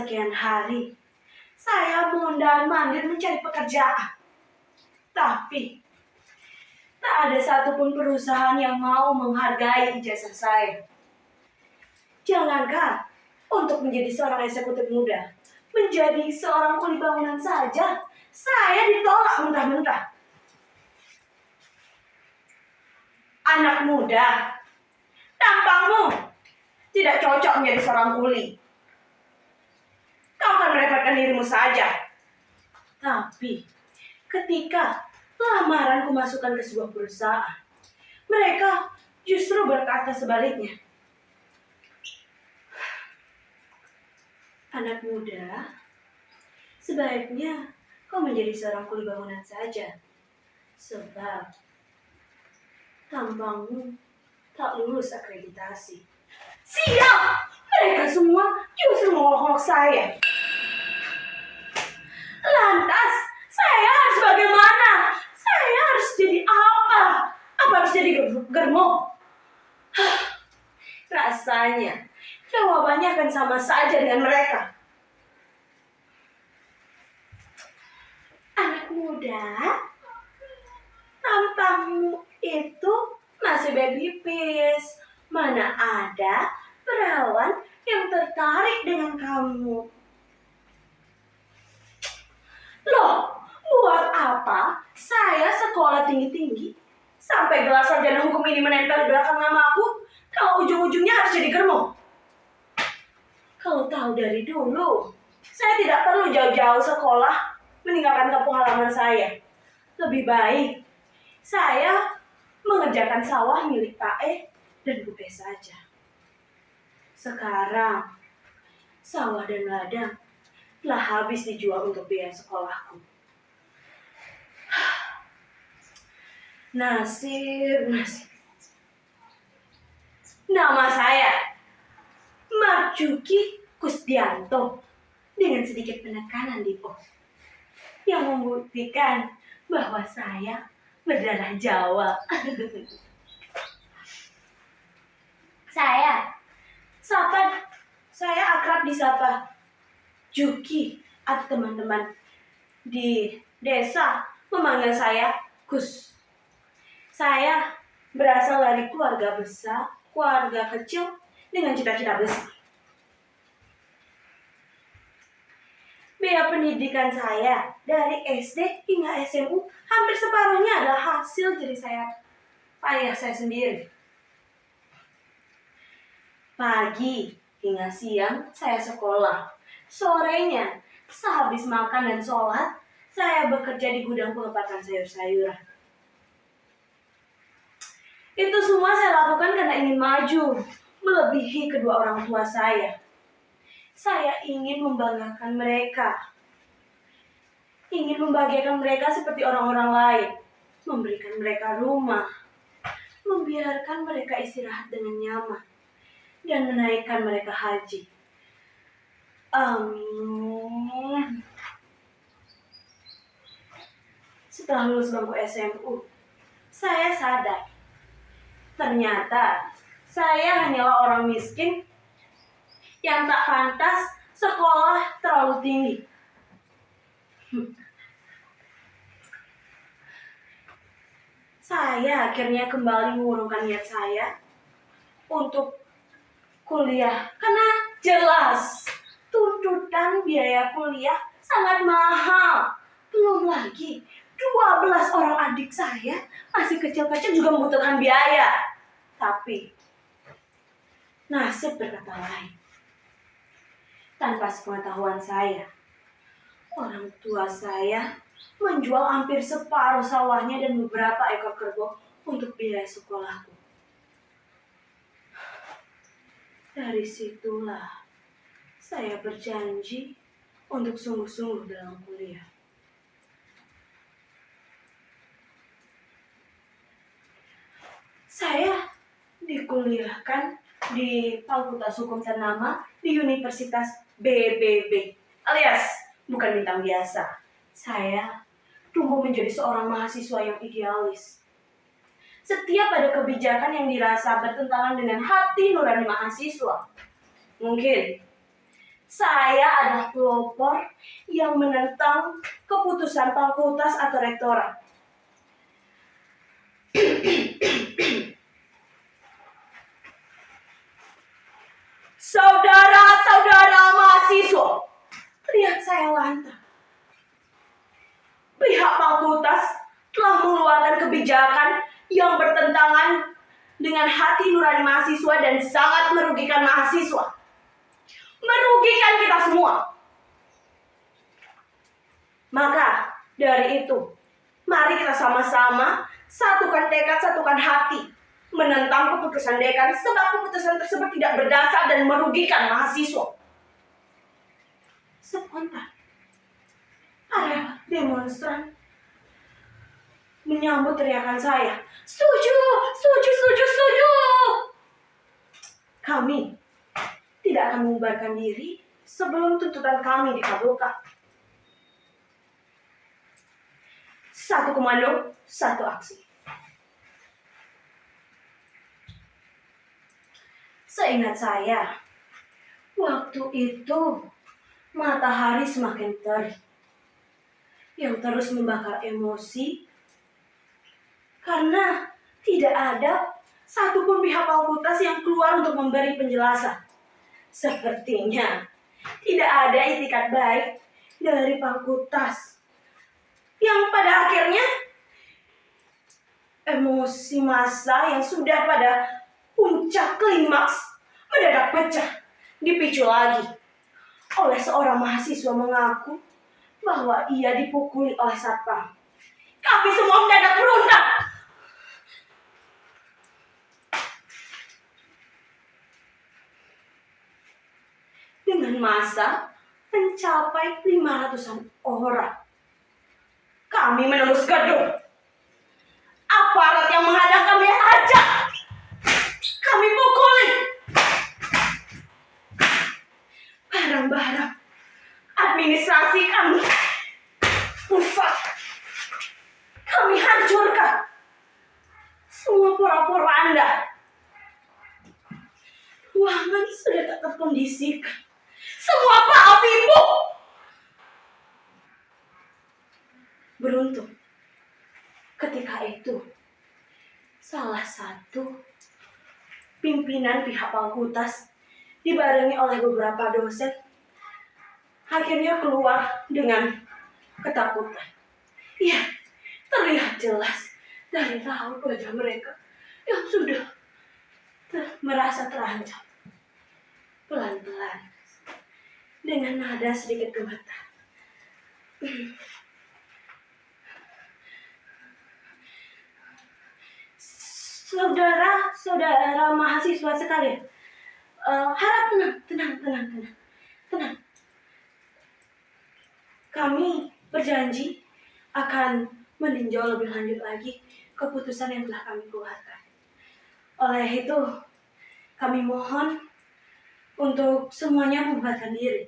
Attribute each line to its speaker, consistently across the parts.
Speaker 1: sekian hari, saya mondar-mandir mencari pekerjaan. Tapi, tak ada satupun perusahaan yang mau menghargai ijazah saya. Jangankan untuk menjadi seorang eksekutif muda, menjadi seorang kuli bangunan saja, saya ditolak mentah-mentah. Anak muda, tampangmu tidak cocok menjadi seorang kuli. Kau akan merepotkan dirimu saja. Tapi, ketika lamaranku masukkan ke sebuah perusahaan, mereka justru berkata sebaliknya. Anak muda, sebaiknya kau menjadi seorang kuli bangunan saja. Sebab tampangmu tak lulus akreditasi. Siap! Mereka semua justru mengolok-olok saya. Lantas, saya harus bagaimana? Saya harus jadi apa? Apa harus jadi germo? Rasanya, jawabannya akan sama saja dengan mereka. Anak muda, tampangmu itu masih baby face. Mana ada perawan yang tertarik dengan kamu? Loh, buat apa saya sekolah tinggi-tinggi sampai gelar sarjana hukum ini menempel di belakang nama aku kalau ujung-ujungnya harus jadi germo? Kalau tahu dari dulu, saya tidak perlu jauh-jauh sekolah meninggalkan kampung halaman saya. Lebih baik saya mengerjakan sawah milik Pak E dan Bu E saja. Sekarang, sawah dan ladang telah habis dijual untuk biaya sekolahku. Nasib. Nama saya Marjuki Kusdianto dengan sedikit penekanan di O yang membuktikan bahwa saya berdarah Jawa. Saya akrab disapa Juki atau teman-teman di desa memanggil saya Gus. Saya berasal dari keluarga besar, keluarga kecil dengan cita-cita besar. Biaya pendidikan saya dari SD hingga SMU hampir separuhnya adalah hasil jerih payah saya sendiri. Pagi hingga siang saya sekolah. Sorenya, sehabis makan dan sholat, saya bekerja di gudang pengepakan sayur-sayuran. Itu semua saya lakukan karena ingin maju, melebihi kedua orang tua saya. Saya ingin membanggakan mereka. Ingin membahagiakan mereka seperti orang-orang lain. Memberikan mereka rumah. Membiarkan mereka istirahat dengan nyaman. Dan menaikkan mereka haji. Amin. Setelah lulus bangku SMU, saya sadar. Ternyata saya hanyalah orang miskin yang tak pantas sekolah terlalu tinggi. Saya akhirnya kembali mengurungkan niat saya untuk kuliah. Karena jelas tuntutan biaya kuliah sangat mahal. Belum lagi 12 orang adik saya masih kecil-kecil juga membutuhkan biaya. Tapi nasib berkata lain. Tanpa sepengetahuan saya, orang tua saya menjual hampir separuh sawahnya dan beberapa ekor kerbau untuk biaya sekolahku. Dari situlah saya berjanji untuk sungguh-sungguh dalam kuliah. Saya dikuliahkan di Fakultas Hukum ternama di Universitas BBB, alias bukan bintang biasa. Saya tumbuh menjadi seorang mahasiswa yang idealis. Setiap ada kebijakan yang dirasa bertentangan dengan hati nurani mahasiswa, mungkin Saya adalah pelopor yang menentang keputusan fakultas atau rektorat. Saudara-saudara mahasiswa, teriak saya lantang. Pihak fakultas telah mengeluarkan kebijakan yang bertentangan dengan hati nurani mahasiswa dan sangat merugikan mahasiswa. Merugikan kita semua. Maka dari itu, mari kita sama-sama satukan tekad, satukan hati menentang keputusan dekan, sebab keputusan tersebut tidak berdasar dan merugikan mahasiswa. Spontan, para demonstran menyambut teriakan saya. Setuju, setuju, setuju, setuju. Kami tidak akan membubarkan diri sebelum tuntutan kami dikabulkan. Satu komando, satu aksi. Seingat saya, waktu itu matahari semakin terik, yang terus membakar emosi karena tidak ada satupun pihak fakultas yang keluar untuk memberi penjelasan. Sepertinya tidak ada itikat baik dari fakultas yang pada akhirnya emosi massa yang sudah pada puncak klimaks mendadak pecah, dipicu lagi oleh seorang mahasiswa mengaku bahwa ia dipukuli oleh satpam. Kami semua mendadak berontak. Dengan massa mencapai 500-an orang, kami menembus gedung. Aparat yang menghadang kami ajak, kami pukuli. Barang-barang administrasi kami rusak, kami hancurkan. Semua porak-poranda. Ruangan sudah tak terkondisikan. Semua Pak Ibu. Beruntung ketika itu salah satu pimpinan pihak fakultas dibarengi oleh beberapa dosen akhirnya keluar dengan ketakutan. Ya, terlihat jelas dari raut wajah mereka yang sudah merasa terancam. Pelan-pelan, dengan nada sedikit gemetar, saudara-saudara mahasiswa sekalian, harap tenang. Kami berjanji akan meninjau lebih lanjut lagi keputusan yang telah kami keluarkan. Oleh itu, kami mohon untuk semuanya membubarkan diri.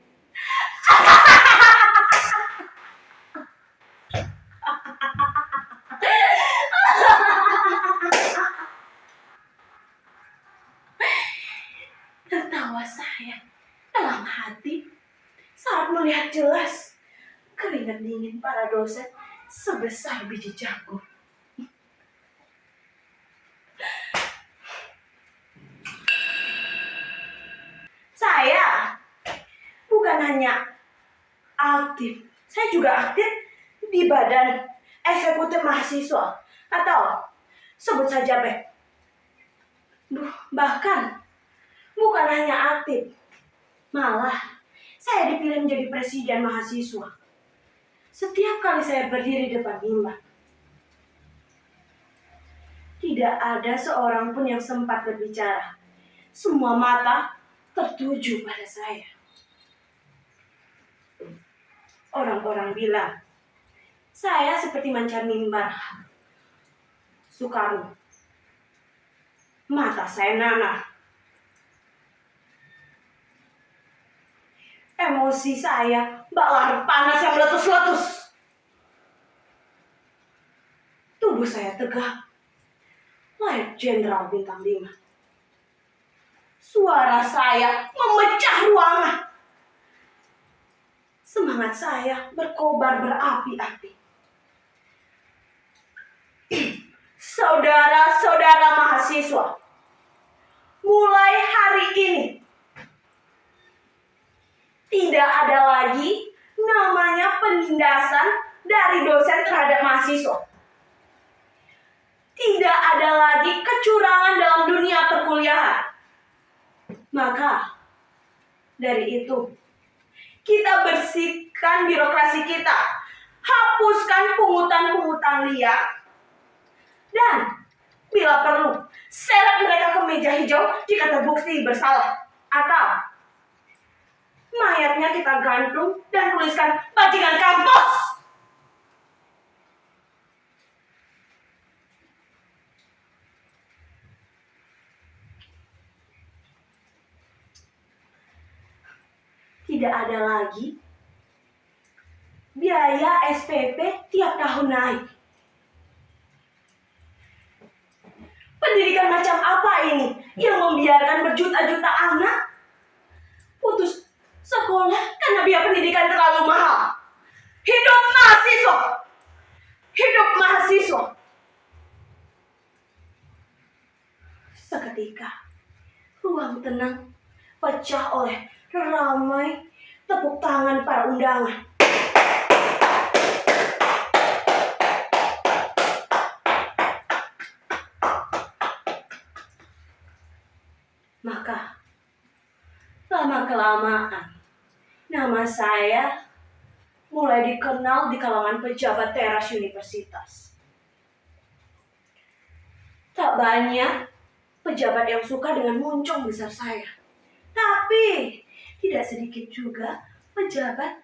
Speaker 1: Tertawa saya dalam hati saat melihat jelas keringat dingin para dosen sebesar biji jagung. Saya bukan hanya aktif, saya juga aktif di badan eksekutif mahasiswa atau sebut saja BEM. Bahkan bukan hanya aktif, malah saya dipilih menjadi presiden mahasiswa. Setiap kali saya berdiri di depan mimbar, tidak ada seorang pun yang sempat berbicara. Semua mata tertuju pada saya. Orang-orang bilang, saya seperti manca mimbar Soekarno. Mata saya nanah. Emosi saya bak lahar panas yang meletus-letus. Tubuh saya tegak, layaknya Jenderal Bintang 5. Suara saya memecah ruangan. semangat saya berkobar berapi-api. Saudara-saudara mahasiswa, mulai hari ini tidak ada lagi namanya penindasan dari dosen terhadap mahasiswa. Tidak ada lagi kecurangan dalam dunia perkuliahan. Maka dari itu, kita bersihkan birokrasi kita, hapuskan pungutan-pungutan liar, dan bila perlu, seret mereka ke meja hijau jika terbukti bersalah. Atau mayatnya kita gantung dan tuliskan bajingan kampus. Tidak ada lagi biaya SPP tiap tahun naik. Pendidikan macam apa ini yang membiarkan berjuta-juta anak putus sekolah karena biaya pendidikan terlalu mahal? Hidup mahasiswa! Hidup mahasiswa! Seketika, ruang tenang pecah oleh ramai tepuk tangan para undangan. Maka, lama-kelamaan, nama saya mulai dikenal di kalangan pejabat teras universitas. Tak banyak pejabat yang suka dengan moncong besar saya. Tapi, tidak sedikit juga pejabat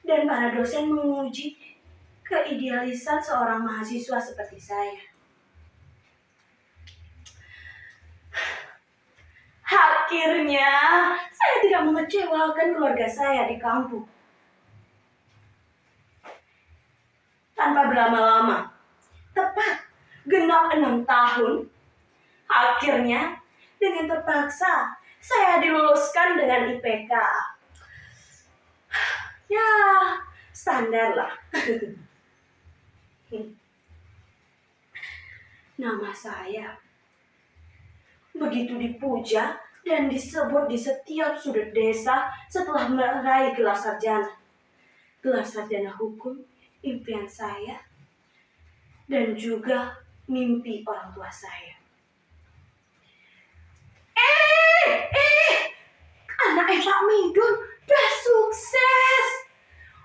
Speaker 1: dan para dosen menguji keidealisan seorang mahasiswa seperti saya. Akhirnya, saya tidak mengecewakan keluarga saya di kampung. Tanpa berlama-lama, tepat genap 6 tahun, akhirnya dengan terpaksa saya diluluskan dengan IPK. Ya, standar lah. Nama saya begitu dipuja dan disebut di setiap sudut desa setelah meraih gelar sarjana. Gelar sarjana hukum, impian saya, dan juga mimpi orang tua saya. Anak Pak Midun udah sukses.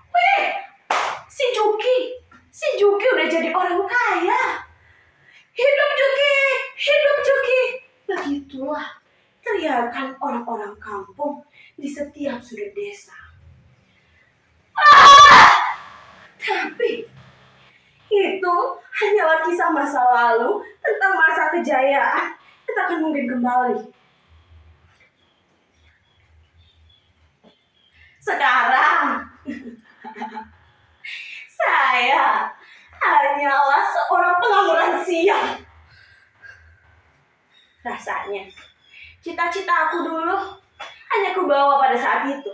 Speaker 1: Wih, si Juki udah jadi orang kaya. Hidup Juki. Begitulah teriakan orang-orang kampung di setiap sudut desa. Tapi itu hanyalah kisah masa lalu tentang masa kejayaan. Kita akan mungkin kembali. Sekarang saya hanyalah seorang pengangguran sial. Rasanya cita-cita aku dulu hanya kubawa pada saat itu.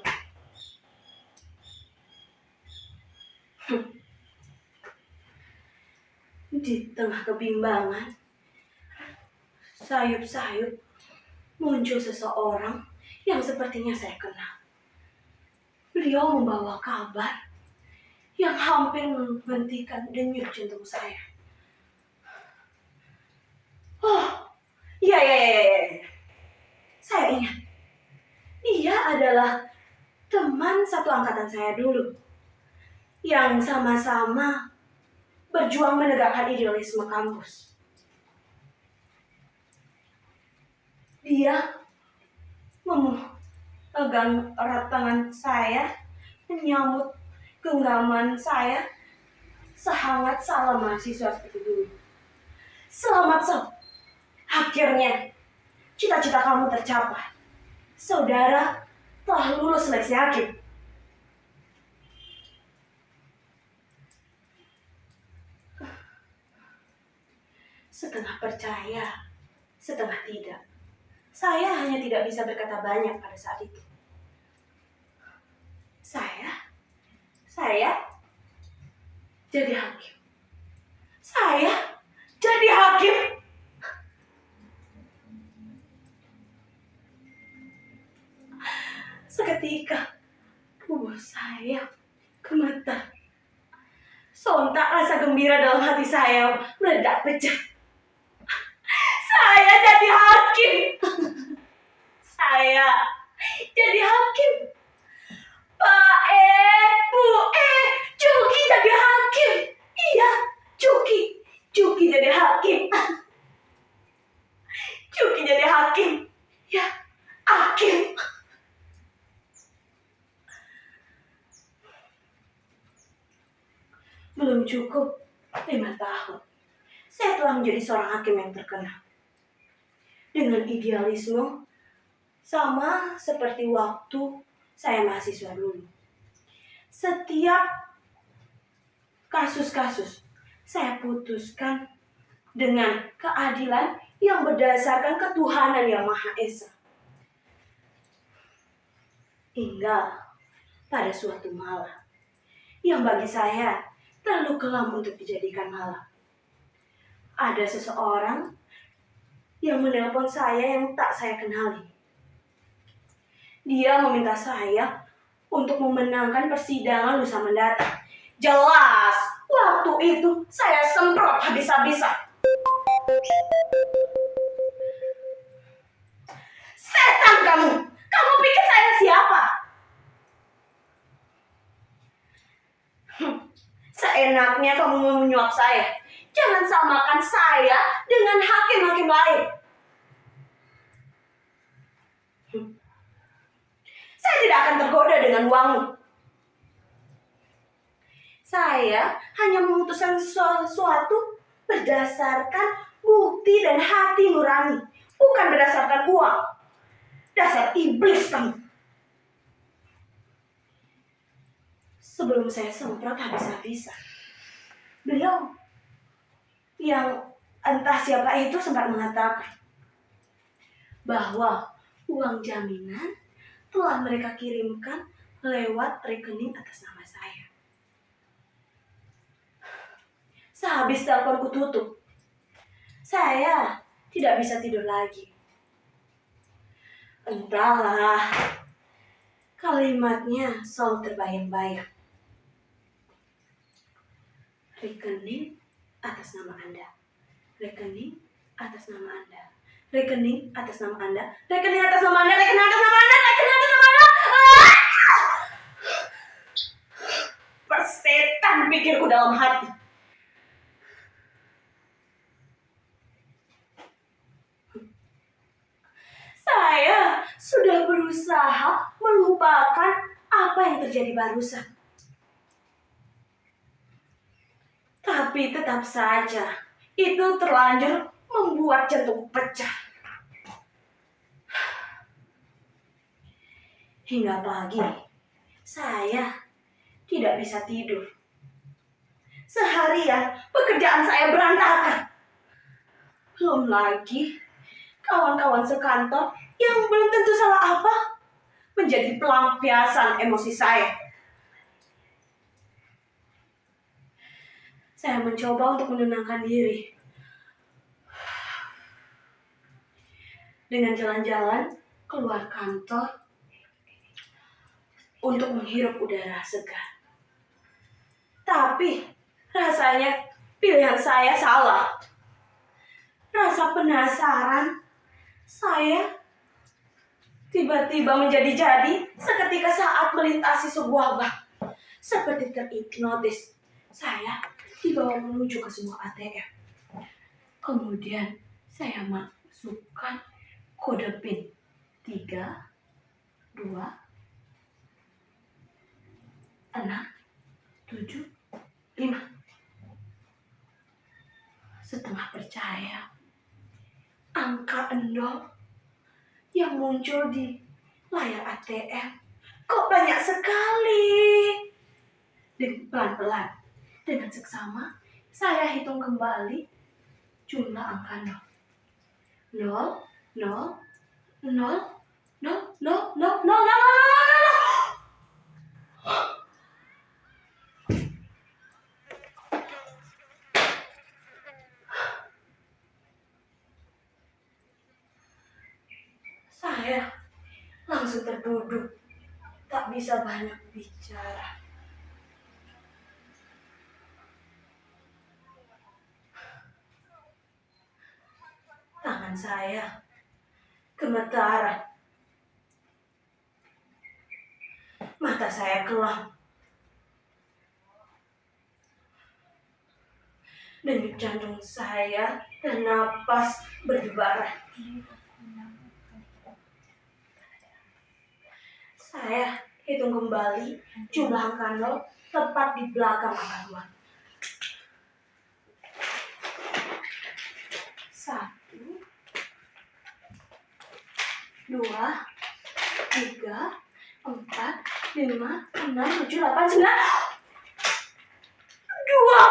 Speaker 1: Di tengah kebimbangan, sayup-sayup muncul seseorang yang sepertinya saya kenal. Beliau membawa kabar yang hampir menghentikan denyut jantung saya. Oh, iya. Saya ingat. Dia adalah teman satu angkatan saya dulu. Yang sama-sama berjuang menegakkan idealisme kampus. Dia memegang erat tangan saya, menyambut genggaman saya, sehangat salam mahasiswa seperti dulu. Selamat sob, akhirnya cita-cita kamu tercapai. Saudara telah lulus seleksi hakim. Setengah percaya, setengah tidak. Saya hanya tidak bisa berkata banyak pada saat itu. Saya saya jadi hakim. Saya jadi hakim. Seketika tubuh saya gemetar. Sontak rasa gembira dalam hati saya meledak pecah. Saya jadi hakim. Saya jadi hakim. Pak Bu Juki jadi hakim. Iya, Juki jadi hakim. Juki jadi hakim. Ya, hakim. Belum cukup 5 tahun, saya telah menjadi seorang hakim yang terkenal. Dengan idealisme sama seperti waktu saya mahasiswa dulu. Setiap kasus-kasus saya putuskan dengan keadilan yang berdasarkan ketuhanan yang Maha Esa. Hingga pada suatu malam yang bagi saya terlalu kelam untuk dijadikan malam. Ada seseorang yang menelpon saya yang tak saya kenali. Dia meminta saya untuk memenangkan persidangan lusa mendatang. Jelas, waktu itu saya semprot habis-habisan. Setan kamu! Kamu pikir saya siapa? Seenaknya kamu mau menyuap saya. Jangan samakan saya dengan hakim-hakim lain. Saya tidak akan tergoda dengan uangmu. Saya hanya memutuskan sesuatu berdasarkan bukti dan hati nurani, bukan berdasarkan uang. Dasar iblis kamu. Sebelum saya semprot habis-habisan, beliau yang entah siapa itu sempat mengatakan bahwa uang jaminan telah mereka kirimkan lewat rekening atas nama saya. Sehabis teleponku tutup, saya tidak bisa tidur lagi. Entahlah, kalimatnya selalu terbayang-bayang. Rekening atas nama Anda. Rekening atas nama Anda. Rekening atas nama Anda. Rekening atas nama Anda. Rekening atas nama Anda. Rekening atas nama Anda. Persetan pikirku dalam hati. Saya sudah berusaha melupakan apa yang terjadi barusan. Tapi tetap saja, itu terlanjur membuat jantung pecah. Hingga pagi, saya tidak bisa tidur. Seharian, pekerjaan saya berantakan. Belum lagi, kawan-kawan sekantor yang belum tentu salah apa, menjadi pelampiasan emosi saya. Saya mencoba untuk menenangkan diri dengan jalan-jalan keluar kantor untuk menghirup udara segar. Tapi rasanya pilihan saya salah. Rasa penasaran saya tiba-tiba menjadi-jadi seketika saat melintasi sebuah bak. Seperti terhipnotis, saya dibawa menuju ke sebuah ATM. Kemudian saya masukkan kode PIN 3, 2, 6, 7, 5. Setengah percaya, angka 0 yang muncul di layar ATM kok banyak sekali. Dan pelan-pelan, dengan seksama, saya hitung kembali jumlah angka 0. 0, 0, 0, 0, 0, 0, 0, 0, 0, 0, 0. Saya langsung terduduk, tak bisa banyak bicara. Tangan saya gemetaran, mata saya kelam, denyut jantung saya dan napas berdebaran. Saya hitung kembali jumlah angka nol tepat di belakang angka 2. 1, 2, 3, 4, 5, 6, 7, 8, 9. 2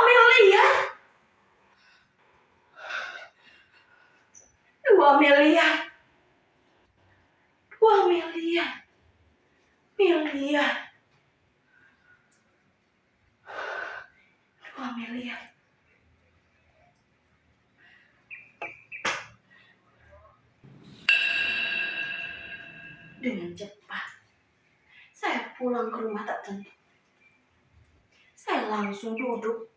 Speaker 1: miliar. 2 miliar. 2 miliar. Miliar. 2 miliar. Dengan cepat, saya pulang ke rumah tak tentu. Saya langsung duduk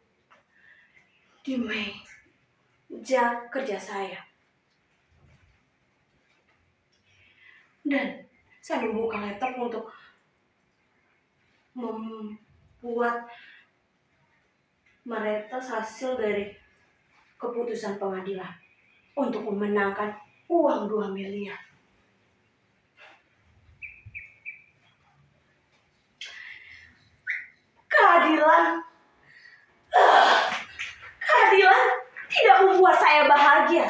Speaker 1: di meja kerja saya. Dan saya membuka laptop untuk membuat meretas hasil dari keputusan pengadilan untuk memenangkan uang 2 miliar. Keadilan tidak membuat saya bahagia.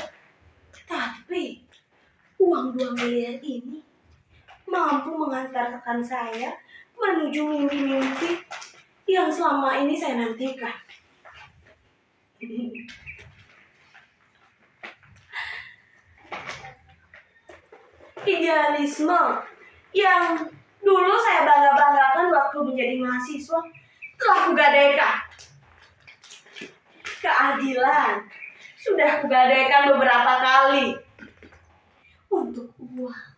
Speaker 1: Tapi uang 2 miliar ini mampu mengantarkan saya menuju mimpi-mimpi yang selama ini saya nantikan. Idealisme yang dulu saya bangga-banggakan waktu menjadi mahasiswa telah kugadaikan. Keadilan sudah kugadaikan beberapa kali untuk uang.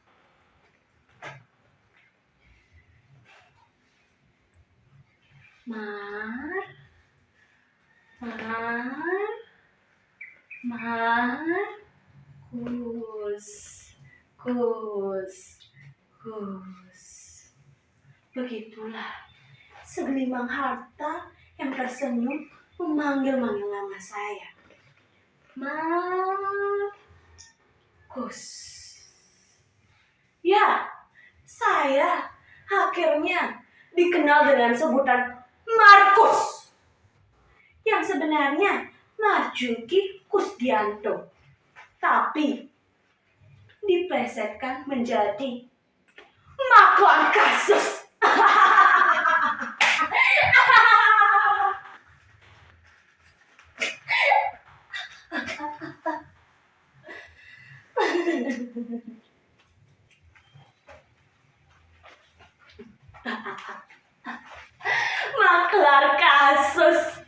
Speaker 1: Kus. Begitulah segelimang harta yang tersenyum memanggil-manggil nama saya. Markus. Ya, saya akhirnya dikenal dengan sebutan Markus, yang sebenarnya Marjuki Kusdianto, tapi diplesetkan menjadi maklar kasus. Maklar kasus.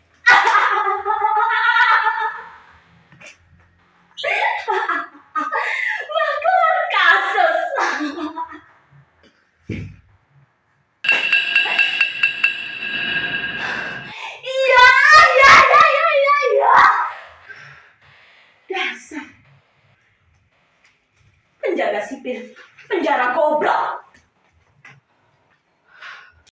Speaker 1: Maklar kasus. Iya. Dasar penjaga sipil penjara goblok.